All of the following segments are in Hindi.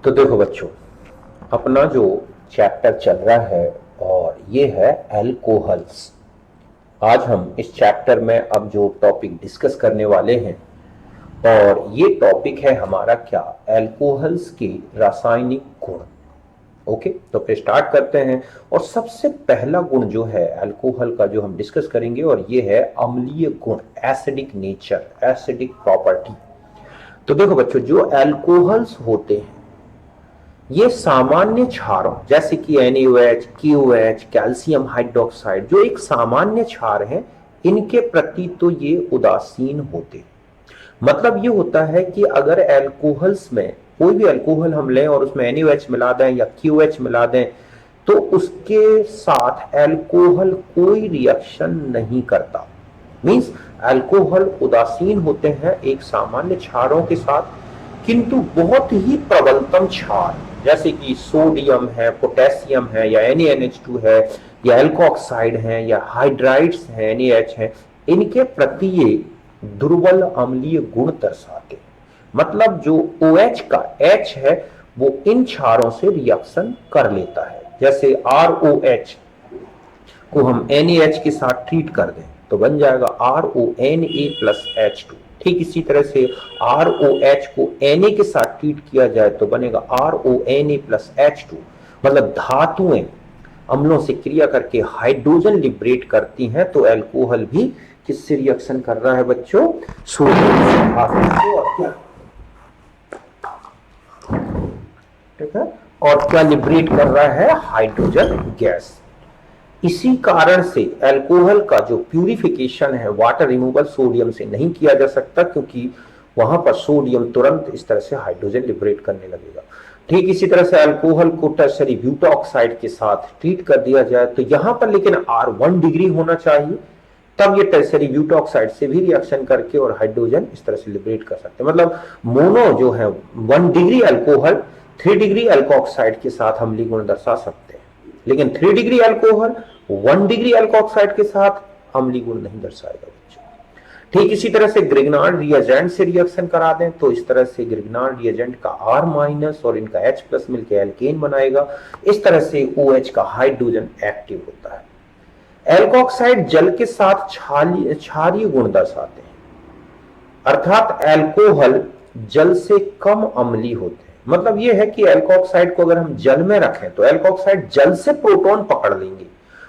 तो देखो बच्चों, अपना जो चैप्टर चल रहा है और ये है अल्कोहल्स। आज हम इस चैप्टर में अब जो टॉपिक डिस्कस करने वाले हैं और ये टॉपिक है हमारा क्या, अल्कोहल्स के रासायनिक गुण। ओके, तो फिर स्टार्ट करते हैं। और सबसे पहला गुण जो है अल्कोहल का जो हम डिस्कस करेंगे और ये है अम्लीय गुण, एसिडिक नेचर, एसिडिक प्रॉपर्टी। तो देखो बच्चों, जो अल्कोहल्स होते हैं ये सामान्य क्षारों जैसे कि NaOH, KOH, कैल्शियम हाइड्रोक्साइड जो एक सामान्य क्षार है, इनके प्रति तो ये उदासीन होते हैं। मतलब ये होता है कि अगर अल्कोहल्स में कोई भी अल्कोहल हम लें और उसमें NaOH मिला दें या KOH मिला दें तो उसके साथ अल्कोहल कोई रिएक्शन नहीं करता। मींस अल्कोहल उदासीन होते हैं एक सामान्य क्षारों के साथ, किंतु बहुत ही प्रबलतम क्षार जैसे कि सोडियम है, पोटेशियम है या NaNH2 है या एल्कोक्साइड है या हाइड्राइड्स है, NaH है, इनके प्रति ये दुर्बल अम्लीय गुण दर्शाते हैं। मतलब जो OH का H है वो इन क्षारों से रिएक्शन कर लेता है। जैसे ROH को हम NaH के साथ ट्रीट कर दें तो बन जाएगा RONA+H2। ठीक इसी तरह से ROH को Na के साथ ट्रीट किया जाए तो बनेगा RONA+H2। मतलब धातुएं अम्लों से क्रिया करके हाइड्रोजन लिबरेट करती हैं, तो अल्कोहल भी किससे रिएक्शन कर रहा है बच्चों, सोडियम से। और क्या, ठीक है, और क्या लिबरेट कर रहा है, हाइड्रोजन गैस। इसी कारण से अल्कोहल का जो प्यूरिफिकेशन है वाटर रिमूवल सोडियम से नहीं किया जा सकता, क्योंकि वहां पर सोडियम तुरंत इस तरह से हाइड्रोजन लिबरेट करने लगेगा। ठीक इसी तरह से अल्कोहल को टर्शरी ब्यूटा ऑक्साइड के साथ ट्रीट कर दिया जाए तो यहां पर लेकिन R1 डिग्री होना चाहिए, तब ये टर्शरी ब्यूटा ऑक्साइड से भी रिएक्शन करके और हाइड्रोजन इस तरह से लिबरेट कर सकते हैं। मतलब मोनो जो है 1 डिग्री अल्कोहल 3 डिग्री अल्कोक्साइड के साथ अम्लीय गुण दर्शा सकते हैं, लेकिन 3 डिग्री अल्कोहल 1 डिग्री अल्कोक्साइड के साथ अम्लीय गुण नहीं दर्शाएगा बच्चों। ठीक इसी तरह से ग्रिग्नार्ड रिएजेंट से रिएक्शन करा दें तो इस तरह से ग्रिग्नार्ड रिएजेंट का R- और इनका H+ मिलकर एल्केन बनाएगा। इस तरह से OH का हाइड्रोजन एक्टिव होता है। एल्कोक्साइड जल के साथ क्षारीय गुण दर्शाते हैं, अर्थात अल्कोहल जल से कम अम्लीय होते हैं। मतलब यह है कि एल्कोक्साइड को अगर हम जल में रखें तो एल्कोक्साइड जल से प्रोटॉन पकड़ लेंगे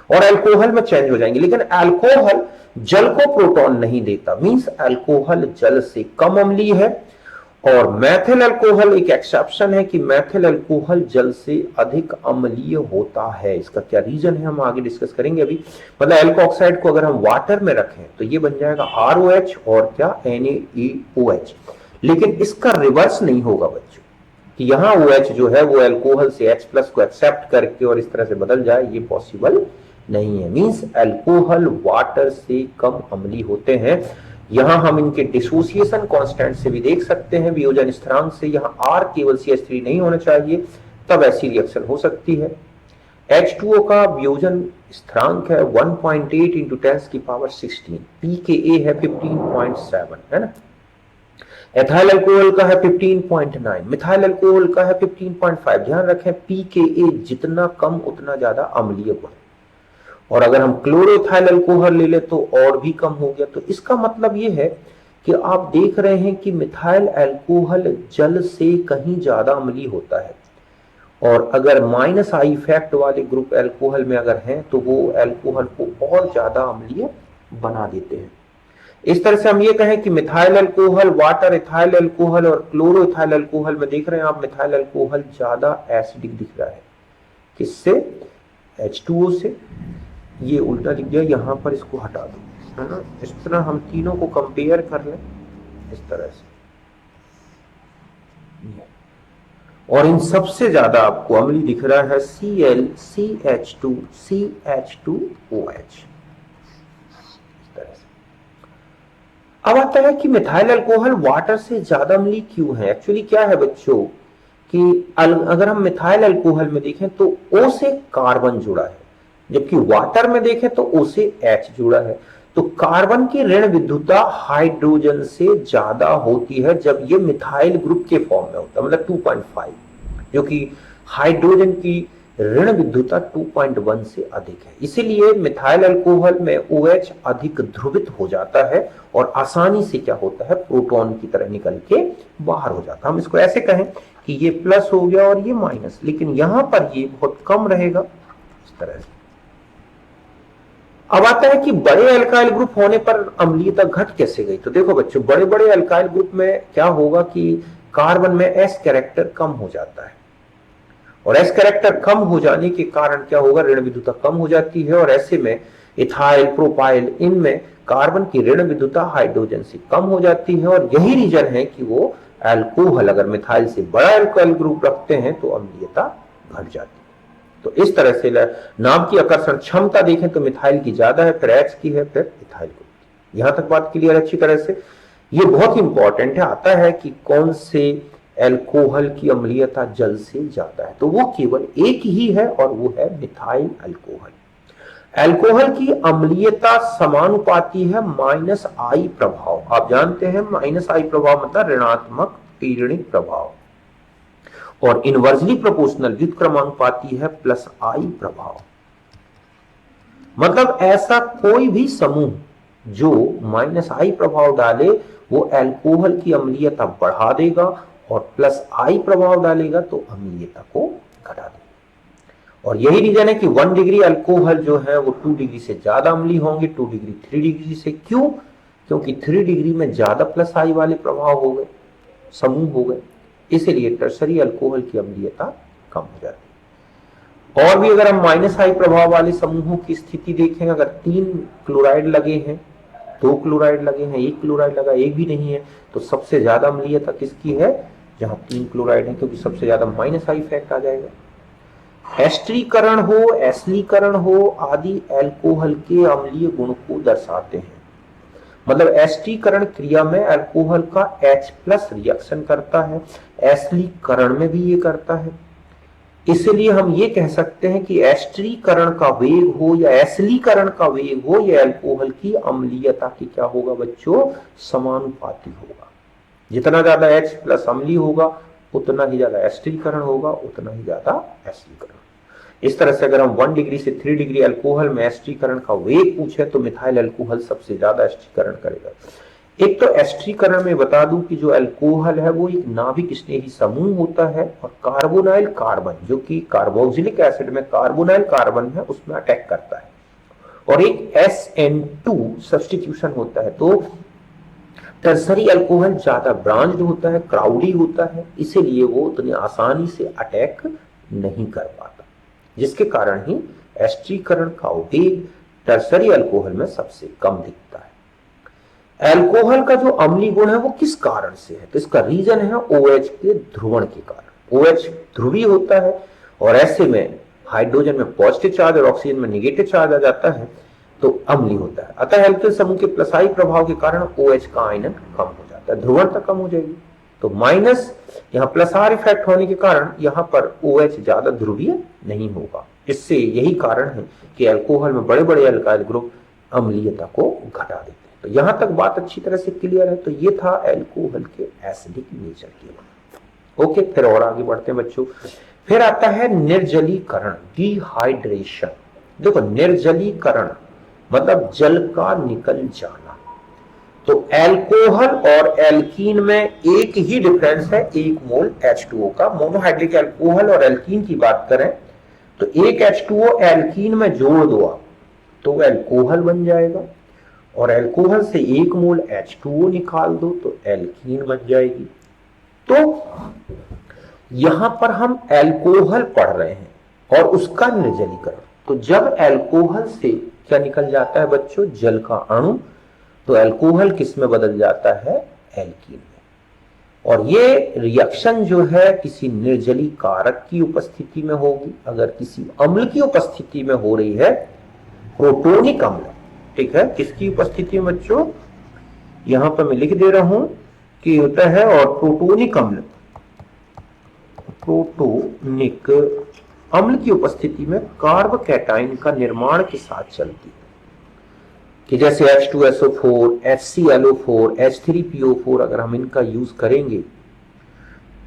और अल्कोहल में चेंज हो जाएंगे, लेकिन अल्कोहल जल को प्रोटॉन नहीं देता। मींस अल्कोहल जल से कम अम्लीय है। और मैथिल अल्कोहल एक एक्सेप्शन है कि मैथिल अल्कोहल जल से अधिक अम्लीय होता है। इसका क्या रीजन है हम आगे डिस्कस करेंगे अभी। मतलब एल्कोक्साइड को अगर हम वाटर में रखें तो ये बन जाएगा ROH और क्या, NaOH। लेकिन इसका रिवर्स नहीं होगा बच्चों कि यहाँ OH जो है वो अल्कोहल से H+ को एक्सेप्ट करके और इस तरह से बदल जाए, ये पॉसिबल नहीं है। मींस अल्कोहल वाटर से कम अम्लीय होते हैं। यहां हम इनके डिसोसिएशन कांस्टेंट से भी देख सकते हैं, वियोजन स्थिरांक से। यहां R केवल CH3 नहीं होना चाहिए, तब ऐसी रिएक्शन हो सकती है। H2O का वियोजन स्थिरांक है 1.8 × 10⁻16, pKa है 15.7, है ना। एथाइल अल्कोहल का है 15.9, मिथाइल अल्कोहल का है 15.5। ध्यान रखें pKa जितना कम उतना ज्यादा अम्लीय गुण। और अगर हम क्लोरोइथाइल अल्कोहल ले ले तो और भी कम हो गया। तो इसका मतलब ये है कि आप देख रहे हैं कि मिथाइल अल्कोहल जल से कहीं ज्यादा अम्लीय होता है, और अगर -I इफेक्ट वाले ग्रुप अल्कोहल में अगर हैं तो वो अल्कोहल को और ज्यादा अम्लीय बना देते हैं। इस तरह से हम ये कहें कि methyl alcohol, water ethyl alcohol और क्लोरोइथाइल अल्कोहल में देख रहे हैं आप मिथाइल अल्कोहल ज्यादा एसिडिक दिख रहा है। किससे, H2O से। ये उल्टा दिख गया, यहां पर इसको हटा दो, है ना। इस तरह हम तीनों को कंपेयर कर लें इस तरह से, और इन सबसे ज्यादा आपको अम्लीय दिख रहा है ClCH2 CH2OH। अब आता है कि मिथाइल अल्कोहल वाटर से ज्यादा अम्लीय क्यों है। एक्चुअली क्या है बच्चों कि अगर हम मिथाइल अल्कोहल में देखें तो O से कार्बन जुड़ा है, जबकि वाटर में देखें तो O से H जुड़ा है। तो कार्बन की ऋण विद्युता हाइड्रोजन से ज्यादा होती है जब ये मिथाइल ग्रुप के फॉर्म में होता है, मतलब 2.5। जो कि हाइड्रोजन की ऋण विद्युता 2.1 से अधिक है। इसीलिए मिथाइल अल्कोहल में OH अधिक ध्रुवित हो जाता है और आसानी से क्या होता है, प्रोटॉन की तरह निकल के बाहर हो जाता है। हम इसको ऐसे कहें कि ये प्लस हो गया और ये माइनस, लेकिन यहां पर ये बहुत कम रहेगा इस तरह से। अब आता है कि बड़े अल्काइल ग्रुप होने पर अम्लीयता घट कैसे गई। तो देखो बच्चों, बड़े बड़े अल्काइल ग्रुप में क्या होगा कि कार्बन में S कैरेक्टर कम हो जाता है, और S कैरेक्टर कम हो जाने के कारण क्या होगा, ऋण विद्युता कम हो जाती है, और ऐसे में इथाइल, प्रोपाइल, इनमें कार्बन की ऋण विद्युता हाइड्रोजन से कम हो जाती है। और यही रीजन है कि वो अल्कोहल अगर मिथाइल से बड़ा अल्कोहल ग्रुप रखते हैं तो अम्लीयता घट जाती है। तो इस तरह से नाम की आकर्षण क्षमता देखें तो मिथाइल की ज्यादा है, फिर H की है, फिर इथाइल की। यहां तक बात क्लियर अच्छी तरह से। ये बहुत इंपॉर्टेंट है, आता है कि कौन से अल्कोहल की अम्लीयता जल से ज्यादा है, तो वो केवल एक ही है और वो है मिथाइल अल्कोहल। अल्कोहल की अम्लीयता समानुपाती है -I प्रभाव। आप जानते हैं -I प्रभाव मतलब ऋणात्मक पीड़निक प्रभाव, और इनवर्सली प्रोपोर्शनल व्युत्क्रमानुपाती है +I प्रभाव। मतलब ऐसा कोई भी समूह जो -I प्रभाव डाले वो अल्कोहल की अम्लीयता बढ़ा देगा, और +I प्रभाव डालेगा तो अम्लीयता को घटा देगा। और यही रीजन है कि 1 डिग्री अल्कोहल जो है वो 2 डिग्री से ज्यादा अम्लीय होंगे, 2 डिग्री 3 डिग्री से। क्यों? क्योंकि 3 डिग्री में ज्यादा +I वाले प्रभाव हो गए, समूह हो गए, इसलिए टर्सरी अल्कोहल की अम्लीयता कम हो जाती है। और भी अगर हम -I प्रभाव वाले समूहों की स्थिति देखें, अगर 3 क्लोराइड लगे हैं, 2 क्लोराइड लगे हैं, 1 क्लोराइड लगा, एक भी नहीं है, तो सबसे ज्यादा अम्लीयता किसकी है, जहां 3 क्लोराइड है, क्योंकि सबसे ज्यादा -I इफेक्ट आ जाएगा। एस्टरीकरण हो, एसिलीकरण हो आदि अल्कोहल के अम्लीय गुण को दर्शाते हैं। मतलब एस्टरीकरण क्रिया में अल्कोहल का H+ रिएक्शन करता है, एसिलीकरण में भी ये करता है। इसलिए हम ये कह सकते हैं कि एस्टरीकरण का वेग हो या एसिलीकरण का वेग हो, यह अल्कोहल की अम्लीयता की क्या होगा बच्चों, समानुपाती होगा। जितना ज्यादा H+ अम्लीय होगा उतना ही ज्यादा एस्टरीकरण होगा, उतना ही ज्यादा एसिलीकरण। इस तरह से अगर हम 1 डिग्री से 3 डिग्री अल्कोहल में एस्टरीकरण का वेग पूछे तो मिथाइल अल्कोहल सबसे ज्यादा एस्टरीकरण करेगा। एक तो एस्टरीकरण में बता दूं कि जो अल्कोहल है वो एक नाभिक स्नेही समूह होता है, और कार्बोनाइल कार्बन जो कि कार्बोक्सिलिक एसिड में कार्बोनाइल कार्बन है उसमें अटैक करता है, और एक SN2 सब्स्टिट्यूशन होता है। तो टर्सरी अल्कोहल ज्यादा ब्रांच्ड होता है, क्राउडी होता है, इसीलिए वो उतनी आसानी से अटैक नहीं कर पाता, जिसके कारण ही एस्टरीकरण का वेग टर्सरी अल्कोहल में सबसे कम दिखता है। अल्कोहल का जो अम्लीय गुण है वो किस कारण से है, तो इसका रीजन है OH के ध्रुवण के कारण। OH ध्रुवीय होता है, और ऐसे में हाइड्रोजन में पॉजिटिव चार्ज और ऑक्सीजन में नेगेटिव चार्ज आ जाता है, तो अम्लीय होता है। अतः एल्किल समूह के +I प्रभाव के कारण OH का आयनन कम हो जाता है, ध्रुवणता कम हो जाएगी। तो माइनस यहाँ +R इफेक्ट होने के कारण यहाँ पर OH ज्यादा ध्रुवीय नहीं होगा। इससे यही कारण है कि अल्कोहल में बड़े बड़े अल्काइल ग्रुप अम्लीयता को घटा देते हैं। तो यहां तक बात अच्छी तरह से क्लियर है। तो ये था अल्कोहल के एसिडिक नेचर के बारे में। ओके, फिर और आगे बढ़ते हैं बच्चों। फिर आता है निर्जलीकरण, डिहाइड्रेशन। देखो, निर्जलीकरण मतलब जल का निकल जाना। तो अल्कोहल और एल्कीन में एक ही डिफरेंस है, 1 मोल H2O का। मोनोहाइड्रिक अल्कोहल और एल्कीन की बात करें तो एक H2O एल्कीन में जोड़ दो आप तो अल्कोहल बन जाएगा, और अल्कोहल से 1 मोल H2O निकाल दो तो एल्कीन बन जाएगी। तो यहां पर हम अल्कोहल पढ़ रहे हैं और उसका निर्जलीकरण। तो जब अल्कोहल से क्या निकल जाता है बच्चों, जल का अणु, तो अल्कोहल किस में बदल जाता है, एल्कीन में। और ये रिएक्शन जो है किसी निर्जली कारक की उपस्थिति में होगी। अगर किसी अम्ल की उपस्थिति में हो रही है, प्रोटोनिक अम्ल, ठीक है, किसकी उपस्थिति में बच्चों, यहां पर मैं लिख दे रहा हूं कि होता है, और प्रोटोनिक अम्ल, प्रोटोनिक अम्ल की उपस्थिति में कार्बोकैटायन का निर्माण के साथ चलती है, कि जैसे H2SO4, HClO4, H3PO4 अगर हम इनका यूज करेंगे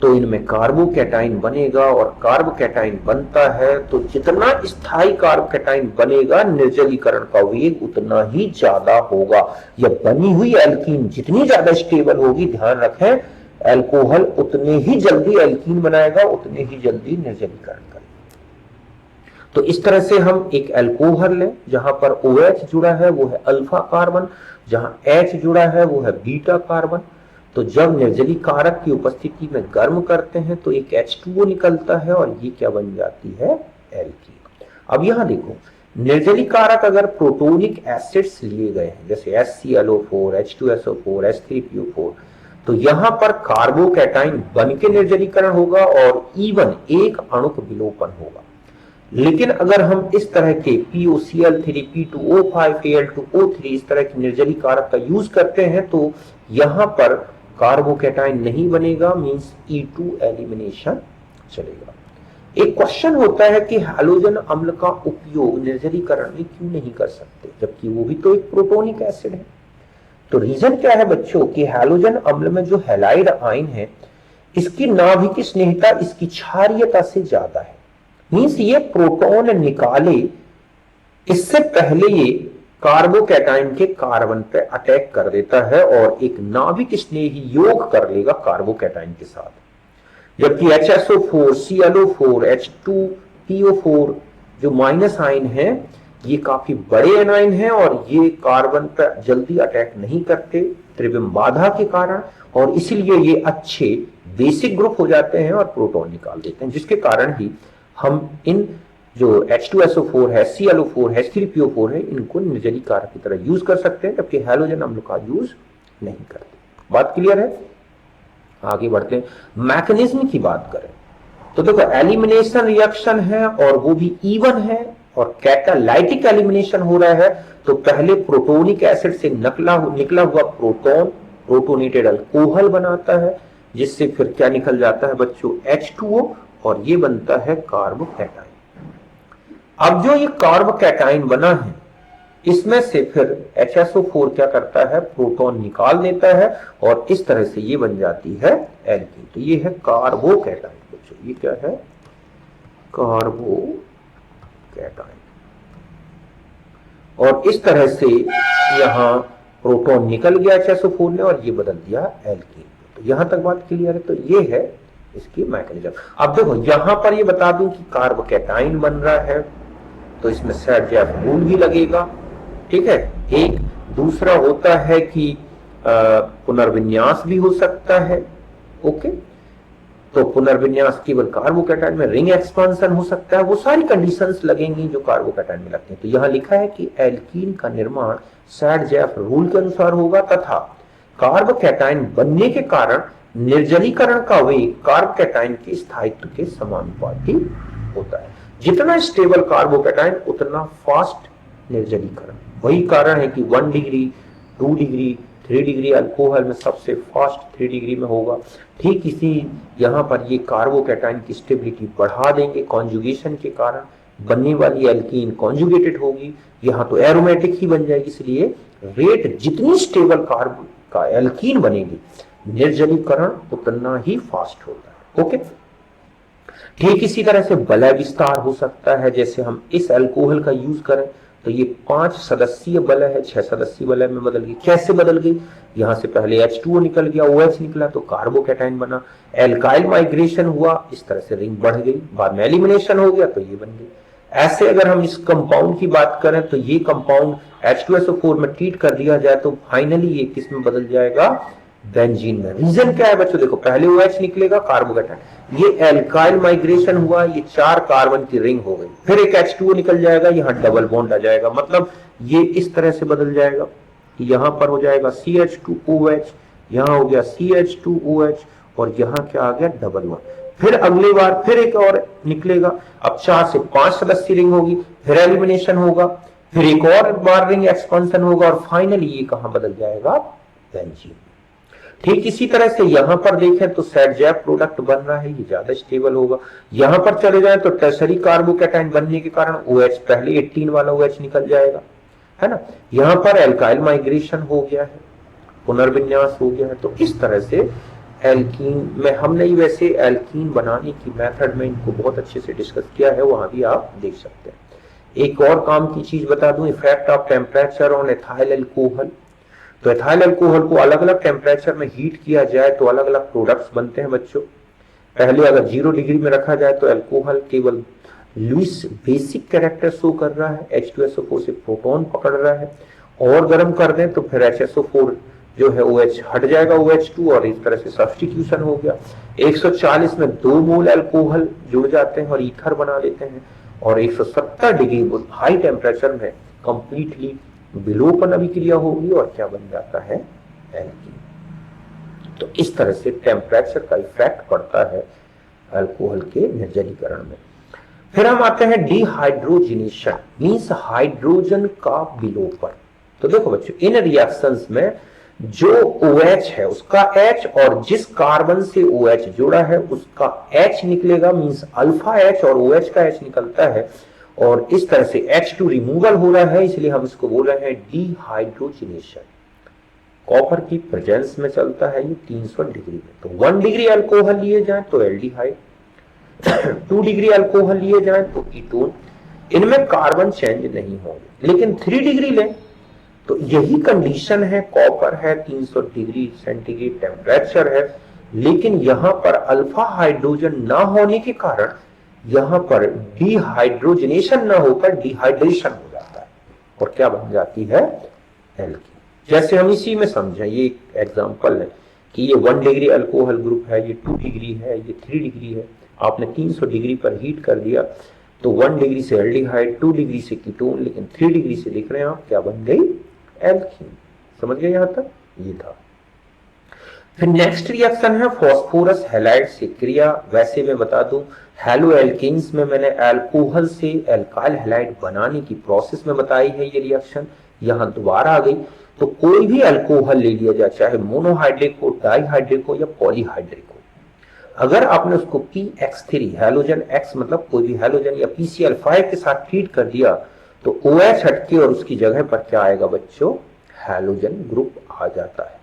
तो इनमें कार्बोकैटाइन बनेगा, और कार्बोकैटाइन बनता है तो जितना स्थायी कार्बोकैटाइन बनेगा निर्जलीकरण का वेग उतना ही ज्यादा होगा। यह बनी हुई एल्कीन जितनी ज्यादा स्टेबल होगी, ध्यान रखें, अल्कोहल उतने ही जल्दी एल्कीन बनाएगा, उतने ही जल्दी निर्जलीकरण करेगा। तो इस तरह से हम एक अल्कोहल लें जहां पर OH जुड़ा है वो है अल्फा कार्बन, जहां H जुड़ा है वो है बीटा कार्बन। तो जब निर्जली कारक की उपस्थिति में गर्म करते हैं तो एक H2O निकलता है और ये क्या बन जाती है, एल्कीन। अब यहां देखो, निर्जली कारक अगर प्रोटोनिक एसिड्स लिए गए हैं जैसे HClO4, H2SO4, H3PO4, तो यहां पर कार्बोकैटाइन बन के निर्जलीकरण होगा और इवन एक अणुक विलोपन होगा। लेकिन अगर हम इस तरह के POCl3, P2O5, Al2O3 इस तरह के निर्जली कारक का यूज करते हैं तो यहां पर कार्बोकैटाइन नहीं बनेगा, मींस E2 एलिमिनेशन चलेगा। एक क्वेश्चन होता है कि हैलोजन अम्ल का उपयोग निर्जलीकरण में क्यों नहीं कर सकते, जबकि वो भी तो एक प्रोटोनिक एसिड है। तो रीजन क्या है बच्चों कि हैलोजन अम्ल में जो हैलाइड आयन है इसकी नाभिक स्नेहता इसकी क्षारीयता से ज्यादा है। मींस ये प्रोटॉन निकाले इससे पहले ये कार्बोकैटाइन के कार्बन पे अटैक कर देता है और एक नाभिक स्नेही योग कर लेगा कार्बोकैटाइन के साथ। जबकि HSO4, ClO4, H2PO4 जो माइनस आयन है ये काफी बड़े एनायन हैं और ये कार्बन पर जल्दी अटैक नहीं करते त्रिविम बाधा के कारण, और इसीलिए ये अच्छे बेसिक ग्रुप हो जाते हैं और प्रोटॉन निकाल देते हैं, जिसके कारण ही हम इन जो H2SO4 है, ClO4 है, H3PO4 है, इनको निर्जली कारक की तरह यूज कर सकते हैं, जबकि हैलोजन अम्ल का यूज नहीं करते। बात क्लियर है? आगे बढ़ते हैं। मैकेनिज्म की बात करें तो देखो, एलिमिनेशन रिएक्शन है और वो भी इवन है और कैटालाइटिक एलिमिनेशन हो रहा है। तो पहले प्रोटोनिक एसिड से निकला हुआ प्रोटॉन प्रोटोनेटेड अल्कोहल बनाता है, जिससे फिर क्या निकल जाता है बच्चों, H2O, और ये बनता है कार्बोकैटाइन। अब जो ये कार्बोकैटाइन बना है इसमें से फिर HSO4 क्या करता है, प्रोटॉन निकाल देता है और इस तरह से ये बन जाती है एल्कीन। तो ये है कार्बोकैटाइन बच्चों, ये क्या है, कार्बोकैटाइन। और इस तरह से यहां प्रोटॉन निकल गया HSO4 ने और ये बदल दिया एल्कीन। तो यहां तक बात क्लियर है? तो ये है इसकी मैकेनिज्म। अब देखो यहां पर ये बता दूं कि कार्बोकैटाइन बन रहा है तो इसमें सैड-जैफ रूल भी लगेगा, ठीक है। एक दूसरा होता है कि पुनर्विन्यास भी हो सकता है, ओके। तो पुनर्विन्यास केवल कार्बोकैटाइन में, रिंग एक्सपांशन हो सकता है, वो सारी कंडीशंस लगेंगी जो कार्बोकैटाइन में लगती हैं। तो यहां लिखा है कि एल्कीन का निर्माण सैड-जैफ रूल के अनुसार होगा तथा कार्बोकैटाइन बनने के कारण निर्जलीकरण का वेग कार्बोकैटाइन के स्थायित्व के समानुपाती होता है। जितना स्टेबल कार्बोकैटाइन उतना फास्ट निर्जलीकरण। वही कारण है कि 1 डिग्री, 2 डिग्री, 3 डिग्री अल्कोहल में सबसे फास्ट 3 डिग्री में होगा। ठीक इसी यहां पर ये कार्बोकैटाइन की स्टेबिलिटी बढ़ा देंगे कॉन्जुगेशन के कारण, बनने वाली एल्कीन कॉन्जुगेटेड होगी, यहां तो एरोमेटिक ही बन जाएगी। इसलिए रेट जितनी स्टेबल कार्ब का एल्कीन बनेगी निर्जलीकरण उतना ही फास्ट होता है, ओके। ठीक इसी तरह से वलय विस्तार हो सकता है, जैसे हम इस अल्कोहल का यूज करें तो ये 5 सदस्यीय वलय है 6 सदस्यीय वलय में बदल गई। कैसे बदल गई? यहां से पहले H2O निकल गया, OH निकला तो कार्बोकैटाइन बना, एल्काइल माइग्रेशन हुआ, इस तरह से रिंग बढ़ गई, बाद में एलिमिनेशन हो गया तो ये बन गई। ऐसे अगर हम इस कंपाउंड की बात करें तो ये कंपाउंड H2SO4 में ट्रीट कर दिया जाए तो फाइनली ये किस में बदल जाएगा, बेंजीन में। रीजन क्या है बच्चों, देखो पहले OH निकलेगा कार्बोकैटाइन, ये एल्काइल माइग्रेशन हुआ, ये 4 कार्बन की रिंग हो गई, फिर एक H2O निकल जाएगा, यहाँ डबल बॉन्ड आ जाएगा, मतलब ये इस तरह से बदल जाएगा। यहां पर हो जाएगा CH2OH, यहां हो गया CH2OH और यहां क्या आ गया, डबल बॉन्ड। फिर अगली बार फिर एक और निकलेगा, अब 4 से 5 सदस्यीय रिंग होगी, फिर एलिमिनेशन होगा, फिर एक और बार रिंग एक्सपेंशन होगा और फाइनली ये कहां बदल जाएगा, बेंजीन। ठीक इसी तरह से यहां पर देखें तो सैड-जैफ प्रोडक्ट बन रहा है, ये ज्यादा स्टेबल होगा। यहां पर चले जाए तो टर्शरी कार्बोकैटाइन बनने के कारण OH पहले 18 वाला OH निकल जाएगा, है ना। यहां पर एल्काइल माइग्रेशन हो गया है, पुनर्विन्यास हो गया है। तो इस तरह से एल्कीन में हमने ही वैसे एल्कीन बनाने की मेथड में इनको बहुत अच्छे से डिस्कस किया है, वहां भी आप देख सकते हैं। एक और काम की चीज बता दूं, effect of temperature on ethyl alcohol. तो एथाइल अल्कोहल को अलग अलग टेम्परेचर में हीट किया जाए तो अलग अलग प्रोडक्ट्स बनते हैं बच्चों। पहले अगर 0 डिग्री में रखा जाए तो अल्कोहल केवल लुईस बेसिक कैरेक्टर शो कर रहा है, H2SO4 से प्रोटॉन पकड़ रहा है, और गर्म कर दें तो फिर HSO4 जो है OH हट जाएगा, OH2, और इस तरह से सब्स्टिट्यूशन हो गया। 140 में 2 मोल अल्कोहल जुड़ जाते हैं और ईथर बना लेते हैं, और 170 डिग्री हाई टेम्परेचर में कंप्लीटली विलोपन अभिक्रिया होगी और क्या बन जाता है, एल्कीन। तो इस तरह से टेम्परेचर का इफेक्ट पड़ता है अल्कोहल के निर्जलीकरण में। फिर हम आते हैं डिहाइड्रोजिनेशन, मींस हाइड्रोजन का विलोपन। तो देखो बच्चों, इन रिएक्शंस में जो OH है उसका H और जिस कार्बन से OH जुड़ा है उसका H निकलेगा, मींस अल्फा H और OH का H निकलता है, और इस तरह से H2 रिमूवल हो रहा है, इसलिए हम इसको बोल रहे हैं डिहाइड्रोजिनेशन। कॉपर की प्रेजेंस में चलता है ये 300 डिग्री में। तो 1 डिग्री अल्कोहल लिए जाए तो एल्डिहाइड, 2 डिग्री अल्कोहल लिए जाए तो कीटोन, इनमें कार्बन चेंज नहीं होंगे। लेकिन 3 डिग्री लें तो यही कंडीशन है, कॉपर है, 300 डिग्री सेंटीग्रेड टेम्परेचर है, लेकिन यहां पर अल्फा हाइड्रोजन ना होने के कारण यहां पर डिहाइड्रोजनेशन ना होकर डिहाइड्रेशन हो जाता है, और क्या बन जाती है, एल्कीन। जैसे हम इसी में समझें, ये एक एग्जांपल है कि ये 1 डिग्री अल्कोहल ग्रुप है, ये 2 डिग्री है, ये 3 डिग्री है। आपने 300 डिग्री पर हीट कर दिया तो 1 डिग्री से एल्डिहाइड, 2 डिग्री से कीटोन, लेकिन 3 डिग्री से लिख रहे हैं आप, क्या बन गई, एल्कीन। समझ गए यहां तक, ये था। फिर नेक्स्ट रिएक्शन है फास्फोरस हैलाइड से क्रिया। वैसे मैं बता दूं, हेलो एल्कीन्स में मैंने अल्कोहल से एल्काइल हैलाइड बनाने की प्रोसेस में बताई है ये रिएक्शन, यहां दोबारा आ गई। तो कोई भी अल्कोहल ले लिया जाए, चाहे मोनोहाइड्रिक हो, डाइहाइड्रिक हो या पॉलीहाइड्रिक हो, अगर आपने उसको PX3 हैलोजन X मतलब कोई भी हैलोजन या PCl5 के साथ ट्रीट कर दिया तो OH हटके और उसकी जगह पर क्या आएगा बच्चों, हैलोजन ग्रुप आ जाता है।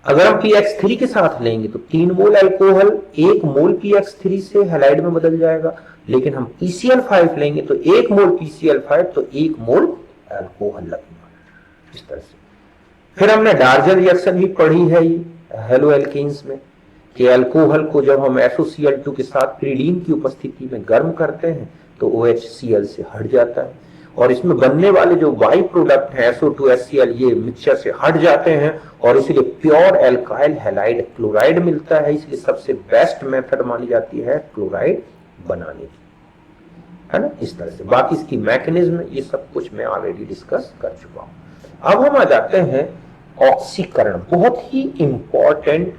अगर हम PX3 के साथ लेंगे तो 3 मोल अल्कोहल 1 मोल PX3 से हैलाइड में बदल जाएगा, लेकिन हम PCl5 लेंगे तो 1 मोल PCl5 तो 1 मोल अल्कोहल लगेगा, इस तरह से। फिर हमने डार्जन रिएक्शन भी पढ़ी है ये हेलो एल्कीन्स में, कि अल्कोहल को जब हम SOCl2 के साथ पिरीडीन की उपस्थिति में गर्म करते हैं तो OHCl से हट जाता है, और इसमें बनने वाले जो बाई प्रोडक्ट है SO2HCl, ये मिक्सचर से हट जाते हैं, और इसलिए प्योर एल्काइल हैलाइड क्लोराइड मिलता है। इसलिए सबसे बेस्ट मेथड मानी जाती है क्लोराइड बनाने की, है ना, इस तरह से। बाकी इसकी मैकेनिज्म ये सब कुछ मैं ऑलरेडी डिस्कस कर चुका हूं। अब हम आ जाते हैं ऑक्सीकरण, बहुत ही इंपॉर्टेंट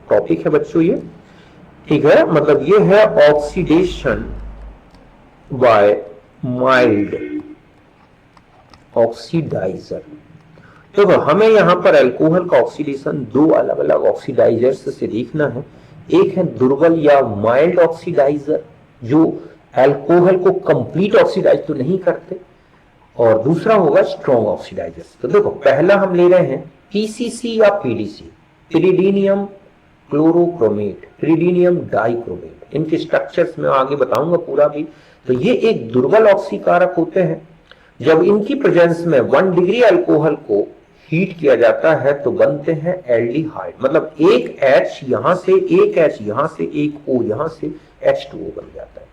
टॉपिक है बच्चों ये, ठीक है। मतलब ये है ऑक्सीडेशन बाय माइल्ड ऑक्सीडाइजर। देखो हमें यहां पर अल्कोहल का ऑक्सीडेशन 2 अलग अलग ऑक्सीडाइजर्स से देखना है। एक है दुर्बल या माइल्ड ऑक्सीडाइजर, जो अल्कोहल को कंप्लीट ऑक्सीडाइज तो नहीं करते, और दूसरा होगा स्ट्रॉन्ग ऑक्सीडाइजर्स। तो देखो पहला हम ले रहे हैं PCC या PDC, पिरीडीनियम क्लोरोक्रोमेट, पिरीडीनियम डाइक्रोमेट। इनके स्ट्रक्चर्स में आगे बताऊंगा पूरा भी। तो ये एक दुर्बल ऑक्सीकारक होते हैं। जब इनकी प्रेजेंस में 1 डिग्री अल्कोहल को हीट किया जाता है तो बनते हैं एल्डिहाइड, मतलब एक H यहां से, एक H यहां से, एक O यहां से, H2O बन जाता है।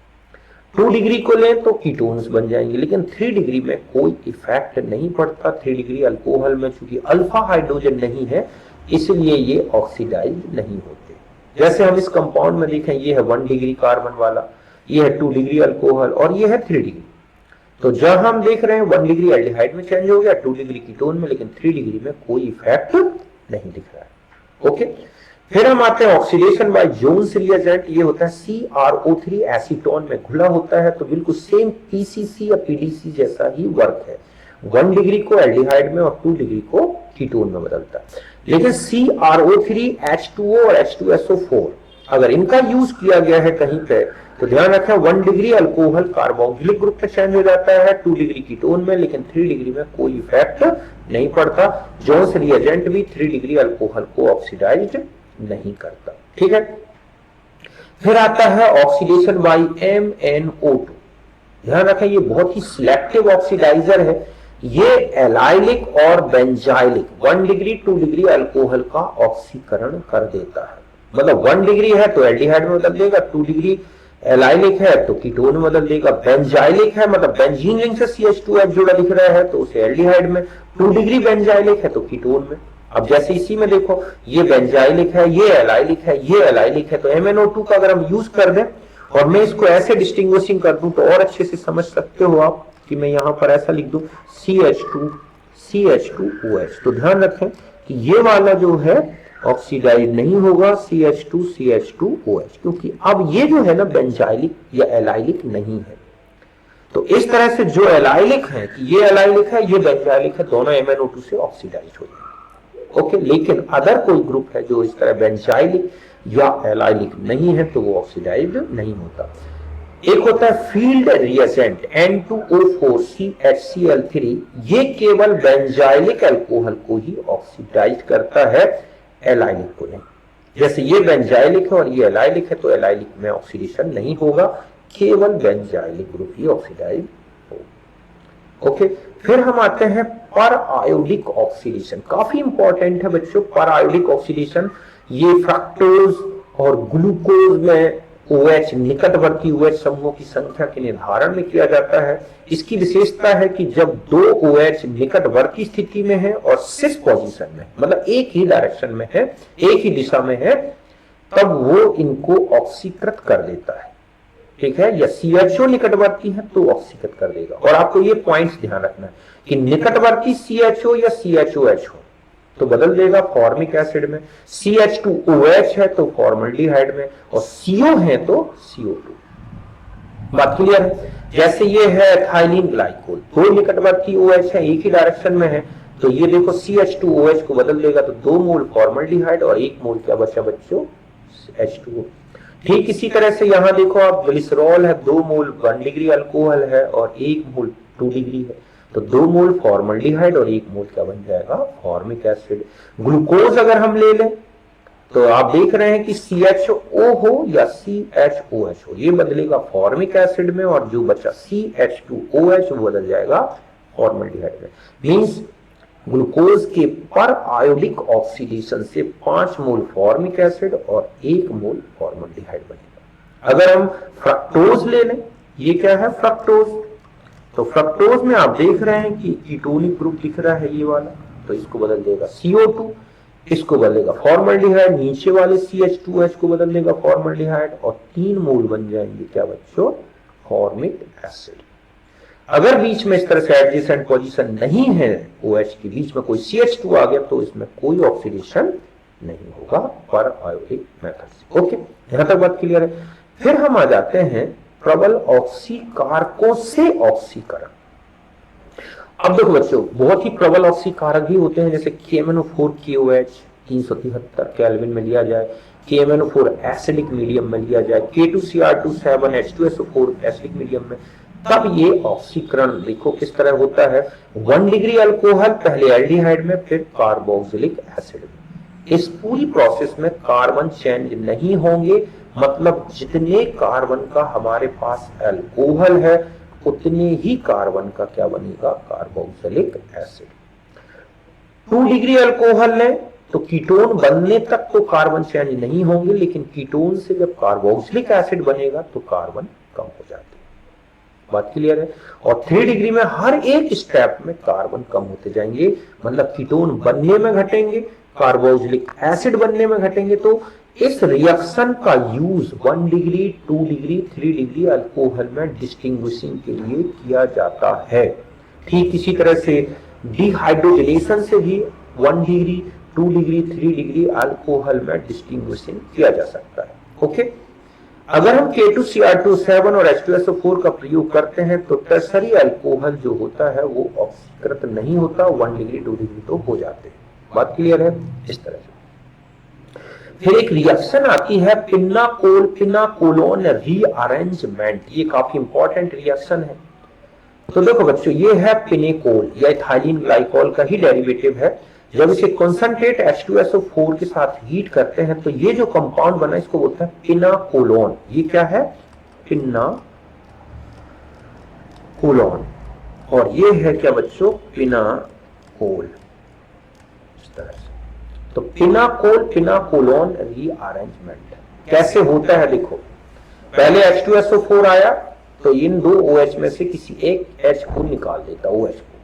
2 डिग्री को लें तो कीटोन्स बन जाएंगे, लेकिन 3 डिग्री में कोई इफेक्ट नहीं पड़ता। 3 डिग्री अल्कोहल में चूंकि अल्फा हाइड्रोजन नहीं है इसलिए ये ऑक्सीडाइज नहीं होते। जैसे हम इस कंपाउंड में देखें, ये है 1 डिग्री कार्बन वाला, ये है 2 डिग्री अल्कोहल और ये है 3 डिग्री। तो जब हम देख रहे हैं 1 डिग्री एल्डिहाइड में चेंज हो गया, 2 डिग्री कीटोन में, लेकिन 3 डिग्री में कोई इफेक्ट नहीं दिख रहा है। ओके, फिर हम आते हैं ऑक्सीडेशन बाय जोन्स रिएजेंट। ये होता है CrO3 एसीटोन में घुला होता है, तो बिल्कुल सेम PCC या PDC जैसा ही वर्क है। 1 डिग्री को एल्डिहाइड में और 2 डिग्री को कीटोन में बदलता है। लेकिन CrO3 H2O और H2SO4 अगर इनका यूज किया गया है कहीं पे तो ध्यान रखें 1 डिग्री अल्कोहल कार्बोक्सिलिक ग्रुप में चेंज हो जाता है, 2 डिग्री कीटोन में, लेकिन 3 डिग्री में कोई इफेक्ट नहीं पड़ता। जोन्स रिएजेंट भी 3 डिग्री अल्कोहल को ऑक्सीडाइज नहीं करता। ठीक है। फिर आता है ऑक्सीडेशन बाय MnO2। ध्यान रखें ये बहुत ही सिलेक्टिव ऑक्सीडाइजर है। ये एलाइलिक और बेंजाइलिक 1 डिग्री 2 डिग्री अल्कोहल का ऑक्सीकरण कर देता है। मतलब 1 डिग्री है तो एल्डिहाइड में बदल देगा, 2 डिग्री एलाइलिक है तो कीटोन में बदल देगा, बेंजाइलिक है मतलब बेंजीन रिंग से CH2H जुड़ा दिख रहा है तो उसे एल्डिहाइड में, 2 डिग्री बेंजाइलिक है तो कीटोन में। अब जैसे इसी में देखो ये बेंजाइलिक है, ये एलाइलिक है, ये एलाइलिक है, तो MnO2 का अगर हम यूज कर दें और मैं इसको ऐसे डिस्टिंग्विशिंग कर दूं तो और अच्छे से समझ सकते हो आप कि मैं यहां पर ऐसा लिख दूं CH2OH। तो ध्यान रखें कि ये वाला जो है ऑक्सीडाइज नहीं होगा CH2OH, क्योंकि अब ये जो है ना बेंजाइलिक या एलाइलिक नहीं है। तो इस तरह से जो एलाइलिक है कि ये एलाइलिक है ये बेंजाइलिक है, दोनों MnO2 से ऑक्सीडाइज हो जाएंगे। ओके, लेकिन अदर कोई ग्रुप है जो इस तरह बेंजाइलिक या एलाइलिक नहीं है तो वो ऑक्सीडाइज नहीं होता। एक होता है फील्ड रिएजेंट N2O4CHCl3, ये केवल बेंजाइलिक अल्कोहल को ही ऑक्सीडाइज करता है, एलाइलिक को नहीं। जैसे ये बेंजाइलिक है और ये एलाइलिक है तो एलाइलिक में ऑक्सीडेशन नहीं होगा, केवल बेंजाइलिक ग्रुप ही ऑक्सीडाइज होगा। ओके, फिर हम आते हैं पर आयोडिक ऑक्सीडेशन। काफी इंपॉर्टेंट है बच्चों पर आयोडिक ऑक्सीडेशन। ये फ्रक्टोज और ग्लूकोज में OH निकटवर्ती OH समूहों की संख्या के निर्धारण में किया जाता है। इसकी विशेषता है कि जब दो OH निकटवर्ती स्थिति में है और सिस पोजीशन में, मतलब एक ही डायरेक्शन में है, एक ही दिशा में है, तब वो इनको ऑक्सीकृत कर देता है। ठीक है, या CHO निकटवर्ती है तो ऑक्सीकृत कर देगा। और आपको ये पॉइंट्स ध्यान रखना है कि निकटवर्ती CHO या CHOH हो तो बदल देगा फॉर्मिक एसिड में, CH2OH है तो फॉर्मल्डिहाइड में, और CO है तो CO2। बात क्लियर है? जैसे ये है एथाइलिन ग्लाइकोल, दो निकटवर्ती OH है, एक ही डायरेक्शन में है, तो ये देखो CH2OH को बदल देगा तो 2 मोल फॉर्मल्डिहाइड और 1 मोल क्या बचा बच्चों H2O। ठीक इसी तरह से यहां देखो आप ग्लिसरॉल है, 2 मोल 1 डिग्री अल्कोहल है और 1 मोल 2 डिग्री है, तो 2 मोल फॉर्मल्डिहाइड और 1 मोल क्या बन जाएगा फॉर्मिक एसिड। ग्लूकोज अगर हम ले लें तो आप देख रहे हैं कि CHO हो या CHOH हो, ये बदलेगा फॉर्मिक एसिड में, और जो बचा CH2OH वो बदल जाएगा फॉर्मल्डिहाइड में। मींस ग्लूकोज के पर आयोडिक ऑक्सीडेशन से 5 मोल फॉर्मिक एसिड और 1 मोल फॉर्मल्डिहाइड बनेगा। अगर हम फ्रक्टोज ले लें, ये क्या है फ्रक्टोज, तो फ्रक्टोज में आप देख रहे हैं कि कीटोनिक ग्रुप दिख रहा है ये वाला, तो इसको बदल देगा CO2, इसको बदलेगा फॉर्मल्डिहाइड, नीचे वाले CH2H को बदल देगा फॉर्मल्डिहाइड, और 3 मोल बन जाएंगे क्या बच्चों फॉर्मिक एसिड। अगर बीच में इस तरह से एडजेसेंट पोजीशन नहीं है, OH के बीच में कोई CH2 आ गया तो इसमें कोई ऑक्सीडेशन नहीं होगा पर आयोडिक मेथड से। ओके, यहां तक बात क्लियर है। फिर हम आ जाते हैं प्रबल ऑक्सीकारकों से ऑक्सीकरण। अब देखो बच्चों बहुत ही प्रबल ऑक्सीकारक भी होते हैं, जैसे KMnO4KOH 373 केल्विन में लिया जाए, KMnO4 एसिडिक मीडियम में लिया जाए, K2Cr27 H2SO4 एसिडिक मीडियम में, तब ये ऑक्सीकरण देखो किस तरह होता है। 1 डिग्री अल्कोहल पहले एल्डिहाइड में फिर कार्बोक्सिलिक एसिड में। इस पूरी प्रोसेस में कार्बन चेंज नहीं होंगे, मतलब जितने कार्बन का हमारे पास अल्कोहल है उतने ही कार्बन का क्या बनेगा कार्बोक्सिलिक एसिड। 2 डिग्री अल्कोहल लें तो कीटोन बनने तक तो कार्बन चेंज नहीं होंगे, लेकिन कीटोन से जब कार्बोक्सिलिक एसिड बनेगा तो कार्बन कम हो जाते हैं। बात क्लियर है? और 3 डिग्री में हर एक स्टेप में कार्बन कम होते जाएंगे, मतलब कीटोन बनने में घटेंगे, कार्बोक्सिलिक एसिड बनने में घटेंगे। तो इस रिएक्शन का use 1 degree 2 degree 3 degree alcohol में डिस्टिंग्विशिंग के लिए किया जाता है। ठीक इसी तरह से डिहाइड्रोजनेशन से भी 1 डिग्री 2 डिग्री 3 डिग्री अल्कोहल में डिस्टिंग्विशिंग किया जा सकता है। ओके, अगर हम K2Cr27 और H2SO4 का प्रयोग करते हैं तो टर्सरी अल्कोहल जो होता है वो ऑक्सीकृत नहीं होता, 1 डिग्री 2 डिग्री तो हो जाते हैं। बात क्लियर है? इस तरह से फिर एक रिएक्शन आती है पिनाकोलोन रीअरेंजमेंट। ये काफी इंपॉर्टेंट रिएक्शन है। तो देखो बच्चों ये है पिनेकोल या इथाइलिन ग्लाइकोल का ही डेरिवेटिव है। जब इसे कंसंट्रेट H2SO4 के साथ हीट करते हैं तो ये जो कंपाउंड बना इसको बोलते हैं पिनाकोलोन। ये क्या है? पिनाकोलोन। और ये है क्या बच्चों? पिनाकोल। इस तरह से। तो पिनाकोलोन रीअरेंजमेंट कैसे होता है देखो, पहले H2SO4 आया तो इन दो OH में से किसी एक H को निकाल देता, OH को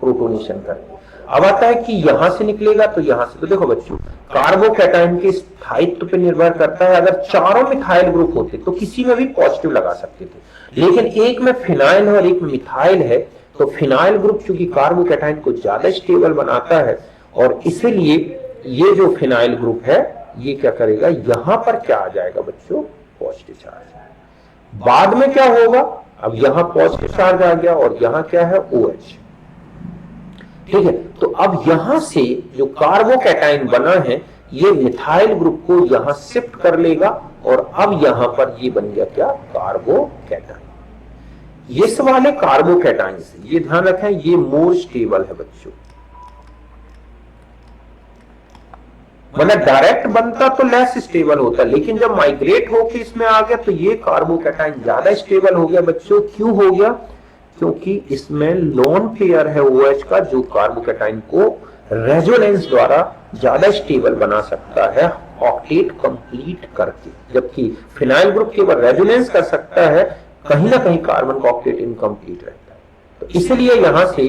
प्रोटोनेशन करके। अब आता है कि यहां से निकलेगा तो यहां से, तो देखो बच्चों कार्बोकैटायन के स्थायित्व पर निर्भर करता है। अगर चारों मिथाइल ग्रुप होते तो किसी में भी पॉजिटिव लगा सकते थे, लेकिन एक में फिनाइल है और एक में मिथाइल है, तो फिनाइल ग्रुप चूंकि कार्बोकैटायन को ज्यादा स्टेबल बनाता है और इसीलिए ये जो फिनाइल ग्रुप है ये क्या करेगा, यहां पर क्या आ जाएगा बच्चों? Positive charge. बाद में क्या होगा, अब यहां पॉजिटिव चार्ज आ गया और यहां क्या है? OH। ठीक है, तो अब यहां से जो कार्बोकैटायन बना है ये मिथाइल ग्रुप को यहां शिफ्ट कर लेगा और अब यहां पर ये बन गया क्या? कार्बोकैटायन। ये वाले कार्बोकैटायन से ये ध्यान रखें ये मोर स्टेबल है बच्चों, मतलब डायरेक्ट बनता तो लेस स्टेबल होता, लेकिन जब माइग्रेट होके इसमें आ गया तो ये कार्बोकैटायन ज्यादा स्टेबल हो गया बच्चों। क्यों हो गया? क्योंकि इसमें लोन पेयर है OH का जो कार्बोकैटायन को रेजोनेंस द्वारा ज्यादा स्टेबल बना सकता है ऑक्टेट कंप्लीट करके, जबकि फिनाइल ग्रुप केवल रेजोनेंस कर सकता है, कहीं ना कहीं कार्बन का ऑक्टेट इनकम्प्लीट रहता है। तो इसलिए यहां से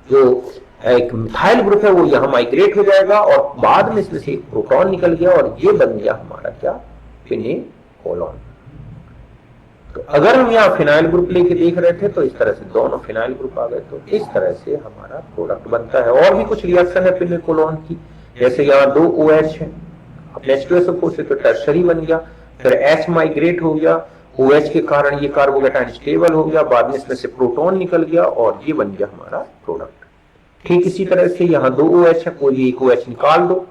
जो एक मिथाइल ग्रुप है वो यहां माइग्रेट हो जाएगा और बाद में इसमें से एक प्रोटॉन निकल गया और ये बन गया हमारा क्या? पिनेकोलोन। तो अगर हम यहाँ फिनाइल ग्रुप लेके देख रहे थे तो इस तरह से दोनों फिनाइल ग्रुप आ गए, तो इस तरह से हमारा प्रोडक्ट बनता है। और भी कुछ रिएक्शन है पिनेकोलोन की, जैसे यहाँ दो OH है, अपने H2SO4 से तो टर्शरी बन गया, फिर H माइग्रेट हो गया, OH के कारण ये कार्बोकैटायन स्टेबल हो गया, बाद में इसमें से प्रोटॉन निकल गया और ये बन गया हमारा प्रोडक्ट। ठीक इसी तरह से यहाँ दो OH है, कोई एक OH निकाल दो,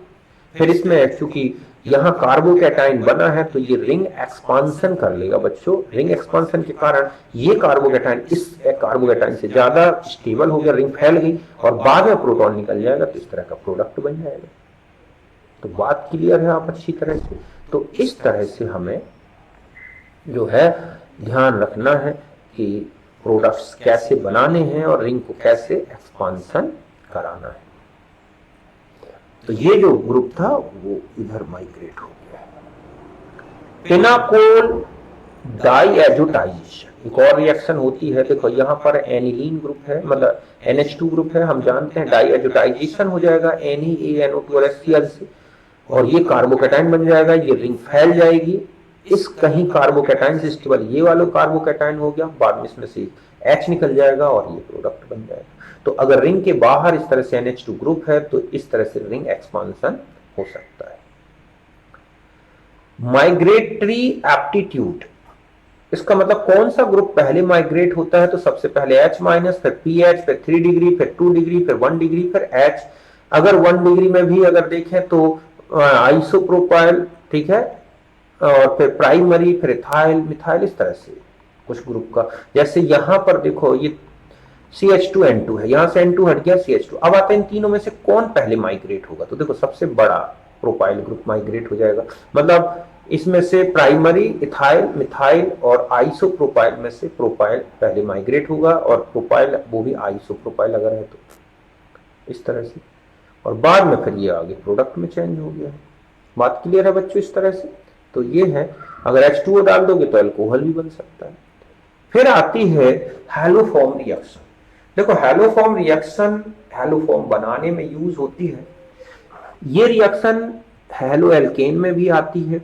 फिर इसमें चूंकि यहाँ कार्बोकैटायन बना है तो ये रिंग एक्सपांसन कर लेगा बच्चों। रिंग एक्सपांसन के कारण ये कार्बोकैटायन इस कार्बोकैटायन से ज्यादा स्टेबल हो गया, रिंग फैल गई और बाद में प्रोटॉन निकल जाएगा, तो इस तरह का प्रोडक्ट बन जाएगा। तो बात क्लियर है आप अच्छी तरह से। तो इस तरह से हमें जो है ध्यान रखना है कि प्रोडक्ट्स कैसे बनाने हैं और रिंग को कैसे एक्सपांसन कराना है। तो ये जो ग्रुप था वो इधर माइग्रेट हो गया। पिनाकोल डाइएजोटाइजेशन एक और रिएक्शन होती है, देखो यहाँ पर एनिलीन ग्रुप है, मतलब NH2 ग्रुप है, हम जानते हैं डाइएजोटाइजेशन हो जाएगा NeANO2 और HCl से और ये कार्बोकैटायन बन जाएगा, ये रिंग फैल जाएगी, इस कहीं कार्बोकैटायन से स्टेबल ये वाला कार्बोकैटायन हो गया, बाद में इसमें से H निकल जाएगा और ये प्रोडक्ट बन जाएगा। तो अगर रिंग के बाहर इस तरह से NH2 ग्रुप है तो इस तरह से रिंग एक्सपांसन हो सकता है। माइग्रेटरी एप्टीट्यूड, इसका मतलब कौन सा ग्रुप पहले माइग्रेट होता है, तो सबसे पहले H माइनस, फिर PH, फिर 3 डिग्री, फिर 2 डिग्री, फिर 1 डिग्री, फिर H। अगर 1 डिग्री में भी अगर देखें तो आइसोप्रोपाइल, ठीक है, और फिर प्राइमरी, फिर इथाइल, मिथाइल, इस तरह से कुछ ग्रुप का। जैसे यहां पर देखो ये CH2N2 है, यहां से N2 हट गया CH2। अब आते हैं इन तीनों में से कौन पहले माइग्रेट होगा, तो देखो सबसे बड़ा प्रोपाइल ग्रुप माइग्रेट हो जाएगा, मतलब इसमें से प्राइमरी, इथाइल, मिथाइल और आइसोप्रोपाइल में से प्रोपाइल पहले माइग्रेट होगा और प्रोपाइल वो भी आइसोप्रोपाइल अगर है तो इस तरह से, और बाद में फिर ये आगे प्रोडक्ट में चेंज हो गया। बात क्लियर है बच्चों इस तरह से। तो ये है, अगर H2O डाल दोगे तो अल्कोहल भी बन सकता है। फिर आती है हैलोफॉर्म रिएक्शन। देखो हैलोफॉर्म रिएक्शन हैलोफॉर्म बनाने में यूज होती है। ये रिएक्शन हैलो एल्केन में भी आती है,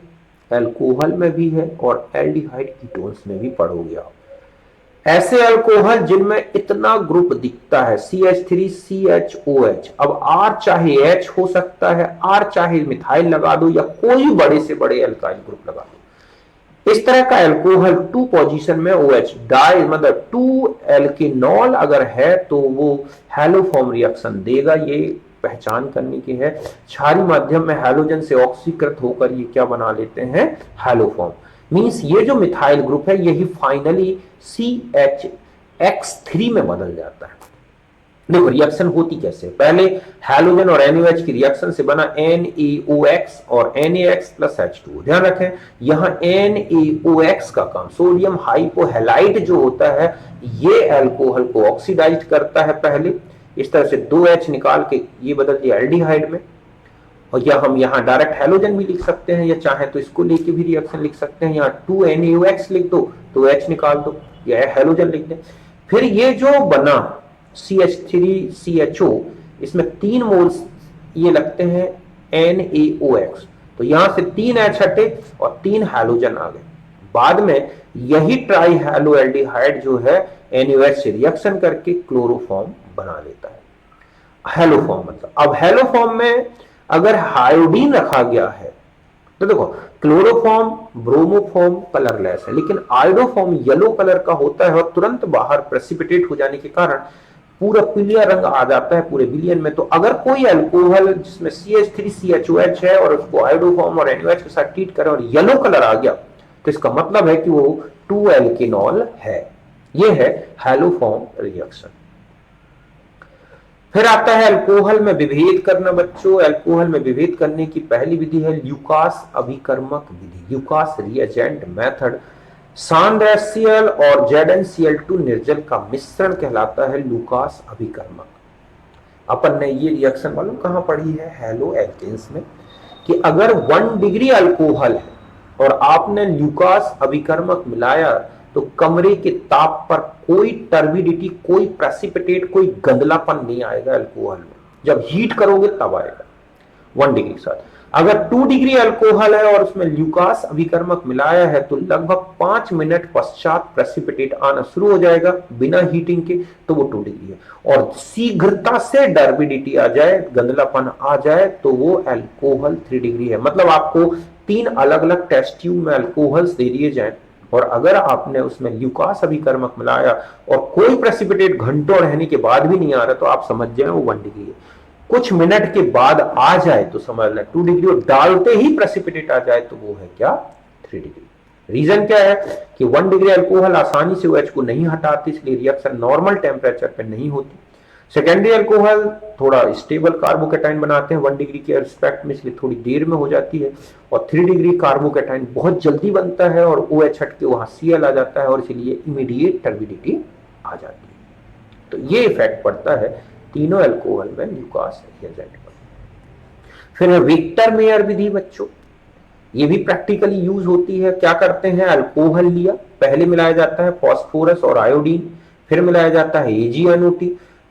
अल्कोहल में भी है और एल्डिहाइड कीटोन्स में भी पढ़ोगे आप। ऐसे अल्कोहल जिनमें इतना ग्रुप दिखता है CH3 CHOH, अब R चाहे H हो सकता है, R चाहे मिथाइल लगा दो या कोई बड़े से बड़े अल्काइल ग्रुप लगा दो। इस तरह का अल्कोहल 2 पोजीशन में OH डाई मतलब 2 एल्केनॉल अगर है तो वो हैलोफॉर्म रिएक्शन देगा। ये पहचान करने की है, क्षारीय माध्यम में हैलोजन से ऑक्सीकृत होकर ये क्या बना लेते हैं, हैलोफॉर्म। मींस ये जो मिथाइल ग्रुप है यही फाइनली CHX3 में बदल जाता है। देखो रिएक्शन होती कैसे, पहले हैलोजन और NaOH की रिएक्शन से बना NaOX और NaX प्लस H2O। ध्यान रखें यहां NaOX का काम, सोडियम हाइपोहैलाइड जो होता है, ये अल्कोहल को ऑक्सीडाइज करता है पहले, इस तरह से 2H निकाल के ये बदल दिया एल्डिहाइड में। और या हम यहाँ डायरेक्ट हैलोजन भी लिख सकते हैं, या चाहे तो इसको लेके भी रिएक्शन लिख सकते हैं, यहाँ 2NaOX लिख दो तो H निकाल दो, या हैलोजन लिख दें। फिर ये जो बना CH3CHO, इसमें 3 मोल्स ये लगते हैं NaOX, तो यहां से 3 H हटे और 3 हैलोजन आ गए। बाद में यही ट्राई हैलोएल्डिहाइड जो है NaOH से रिएक्शन करके क्लोरोफॉर्म बना लेता है, हेलोफॉर्म मतलब। अब हेलोफॉर्म में अगर हायोडीन रखा गया है तो देखो क्लोरोफॉर्म ब्रोमोफॉर्म कलरलेस है, लेकिन आयोडोफॉर्म येलो कलर का होता है और तुरंत बाहर प्रेसिपिटेट हो जाने के कारण पूरा पीलिया रंग आ जाता है पूरे विलियन में। तो अगर कोई अल्कोहल जिसमें CH3CHOH है और उसको आयोडोफॉर्म और NaOH के साथ ट्रीट करें और येलो कलर आ गया, तो इसका मतलब है कि वो 2 एल्केनॉल है। ये है हेलोफॉर्म रिएक्शन। फिर आता है अल्कोहल में विभेद करना बच्चों। अल्कोहल में विभेद करने की पहली विधि है ल्यूकास अभिकर्मक विधि, ल्यूकास रिएजेंट मेथड। सांद्र और ZnCl2 निर्जल का मिश्रण कहलाता है ल्यूकास अभिकर्मक। अपन ने ये रिएक्शन मालूम कहां पढ़ी है, हेलो एल्केन्स में, कि अगर 1 डिग्री अल्कोहल है और आपने ल्यूकास अभिकर्मक मिलाया तो कमरे के ताप पर कोई टर्बिडिटी, कोई प्रेसिपिटेट, कोई गंदलापन नहीं आएगा अल्कोहल में। जब हीट करोगे तब आएगा 1 डिग्री के साथ। अगर 2 डिग्री अल्कोहल है और उसमें ल्यूकास अभिकर्मक मिलाया है तो लगभग 5 मिनट पश्चात प्रेसिपिटेट आना शुरू हो जाएगा बिना हीटिंग के, तो वो 2 डिग्री है। और शीघ्रता से टर्बिडिटी आ जाए, गंदलापन आ जाए, तो वो अल्कोहल 3 डिग्री है। मतलब आपको 3 अलग अलग टेस्ट ट्यूब में अल्कोहल्स दे दिए जाए और अगर आपने उसमें ल्यूकास अभिकर्मक मिलाया और कोई प्रेसिपिटेट घंटों रहने के बाद भी नहीं आ रहा, तो आप समझ जाए वो 1 डिग्री है। कुछ मिनट के बाद आ जाए तो समझ लें 2 डिग्री, और डालते ही प्रेसिपिटेट आ जाए तो वो है क्या, 3 डिग्री। रीजन क्या है कि 1 डिग्री अल्कोहल आसानी से OH को नहीं हटाती, इसलिए रिएक्शन नॉर्मल टेम्परेचर पर नहीं होती। सेकेंडरी अल्कोहल थोड़ा स्टेबल कार्बोकेटाइन बनाते हैं 1 डिग्री के रिस्पेक्ट में, इसलिए थोड़ी देर में हो जाती है। और 3 डिग्री कार्बोकेटाइन बहुत जल्दी बनता है और OH हट के वहां Cl आ जाता है और इसलिए इमीडिएट टर्बिडिटी आ जाती है। तो ये इफेक्ट पड़ता है तीनों अल्कोहल में ल्यूकास रिएजेंट पर। फिर है विक्टर मेयर विधि बच्चों, ये भी प्रैक्टिकली यूज होती है। क्या करते हैं, अल्कोहल लिया, पहले मिलाया जाता है फास्फोरस और आयोडीन, फिर मिलाया जाता है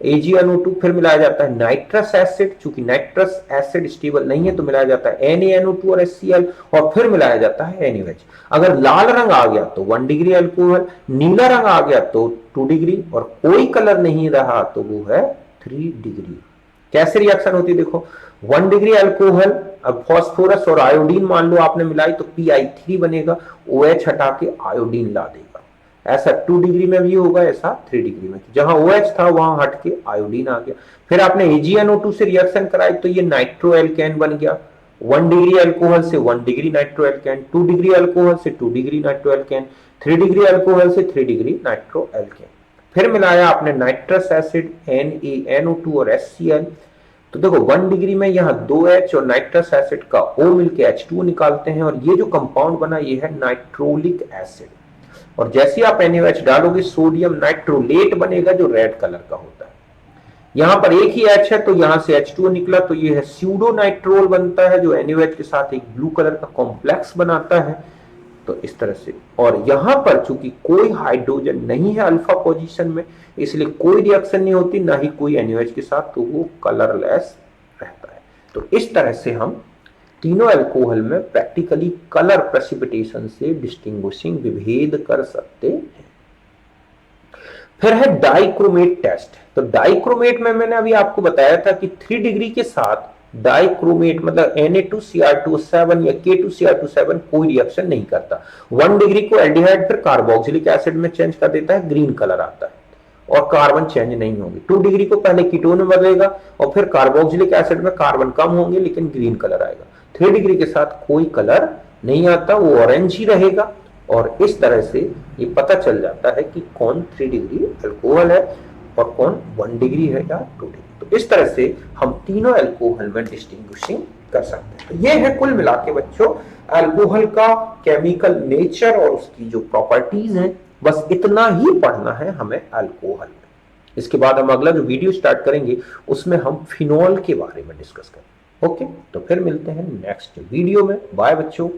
AgNO2, फिर मिलाया जाता है नाइट्रस एसिड, चूंकि नाइट्रस एसिड स्टेबल नहीं है तो मिलाया जाता है NaNO2 और HCl, और फिर मिलाया जाता है NaOH। अगर लाल रंग आ गया तो 1 डिग्री अल्कोहल, नीला रंग आ गया तो 2 डिग्री, और कोई कलर नहीं रहा तो वो है 3 डिग्री। कैसे रिएक्शन होती है देखो, 1 डिग्री अल्कोहल, अब फास्फोरस और आयोडीन मान लो आपने मिलाई तो PI3 बनेगा, OH हटा के आयोडीन ला देगा। ऐसा 2 डिग्री में भी होगा, ऐसा 3 डिग्री में, जहां OH था वहां हट के आयोडीन आ गया। फिर आपने AgNO2 से रिएक्शन कराई तो ये नाइट्रोएल्केन बन गया। 1 डिग्री अल्कोहल से 1 डिग्री नाइट्रोएल्केन, 2 डिग्री अल्कोहल से 2 डिग्री नाइट्रोएल्केन, 3 डिग्री अल्कोहल से 3 डिग्री नाइट्रोएल्केन। फिर मिलाया आपने नाइट्रस एसिड, NaNO2 और HCl, तो देखो 1 डिग्री में यहाँ 2H और नाइट्रस एसिड का O मिलके H2O निकालते हैं और ये जो कंपाउंड बना ये है नाइट्रोलिक एसिड। और जैसे आप NaOH डालोगे सोडियम नाइट्रोलेट बनेगा जो रेड कलर का होता है। यहां पर एक ही H है तो यहां से H2O निकला तो ये है स्यूडो नाइट्रोल बनता है जो NaOH के साथ एक ब्लू कलर का कॉम्प्लेक्स बनाता है। तो इस तरह से, और यहां पर चूंकि कोई हाइड्रोजन नहीं है अल्फा पोजीशन में, इसलिए कोई रिएक्शन नहीं होती, ना ही कोई NaOH के साथ, तो वो कलरलेस रहता है। तो इस तरह से हम तीनों अल्कोहल में प्रैक्टिकली कलर प्रेसिपिटेशन से डिस्टिंग्विशिंग विभेद कर सकते हैं। फिर है डाइक्रोमेट टेस्ट। तो डाइक्रोमेट में मैंने अभी आपको बताया था कि 3 डिग्री के साथ डाइक्रोमेट मतलब Na2Cr2 7 या K2Cr2 7 कोई रिएक्शन नहीं करता। 1 डिग्री को एल्डिहाइड फिर कार्बोक्सिलिक एसिड में चेंज कर देता है, ग्रीन कलर आता है और कार्बन चेंज नहीं होगी। 2 डिग्री को पहले कीटोन में बदलेगा और फिर कार्बोक्सिलिक एसिड में कार्बन कम होंगे लेकिन ग्रीन कलर आएगा। 3 डिग्री के साथ कोई कलर नहीं आता, वो ऑरेंज ही रहेगा। और इस तरह से ये पता चल जाता है कि कौन 3 डिग्री अल्कोहल है। और कौन 1 डिग्री है या 2 डिग्री। तो इस तरह से हम तीनों अल्कोहल में डिस्टिंग्विशिंग कर सकते हैं। तो ये है कुल मिला के बच्चों अल्कोहल का केमिकल नेचर और उसकी जो प्रॉपर्टीज हैं, बस इतना ही पढ़ना है हमें अल्कोहल में। इसके बाद हम अगला जो वीडियो स्टार्ट करेंगे उसमें हम फिनॉल के बारे में डिस्कस करेंगे। ओके, तो फिर मिलते हैं नेक्स्ट वीडियो में। बाय बच्चों।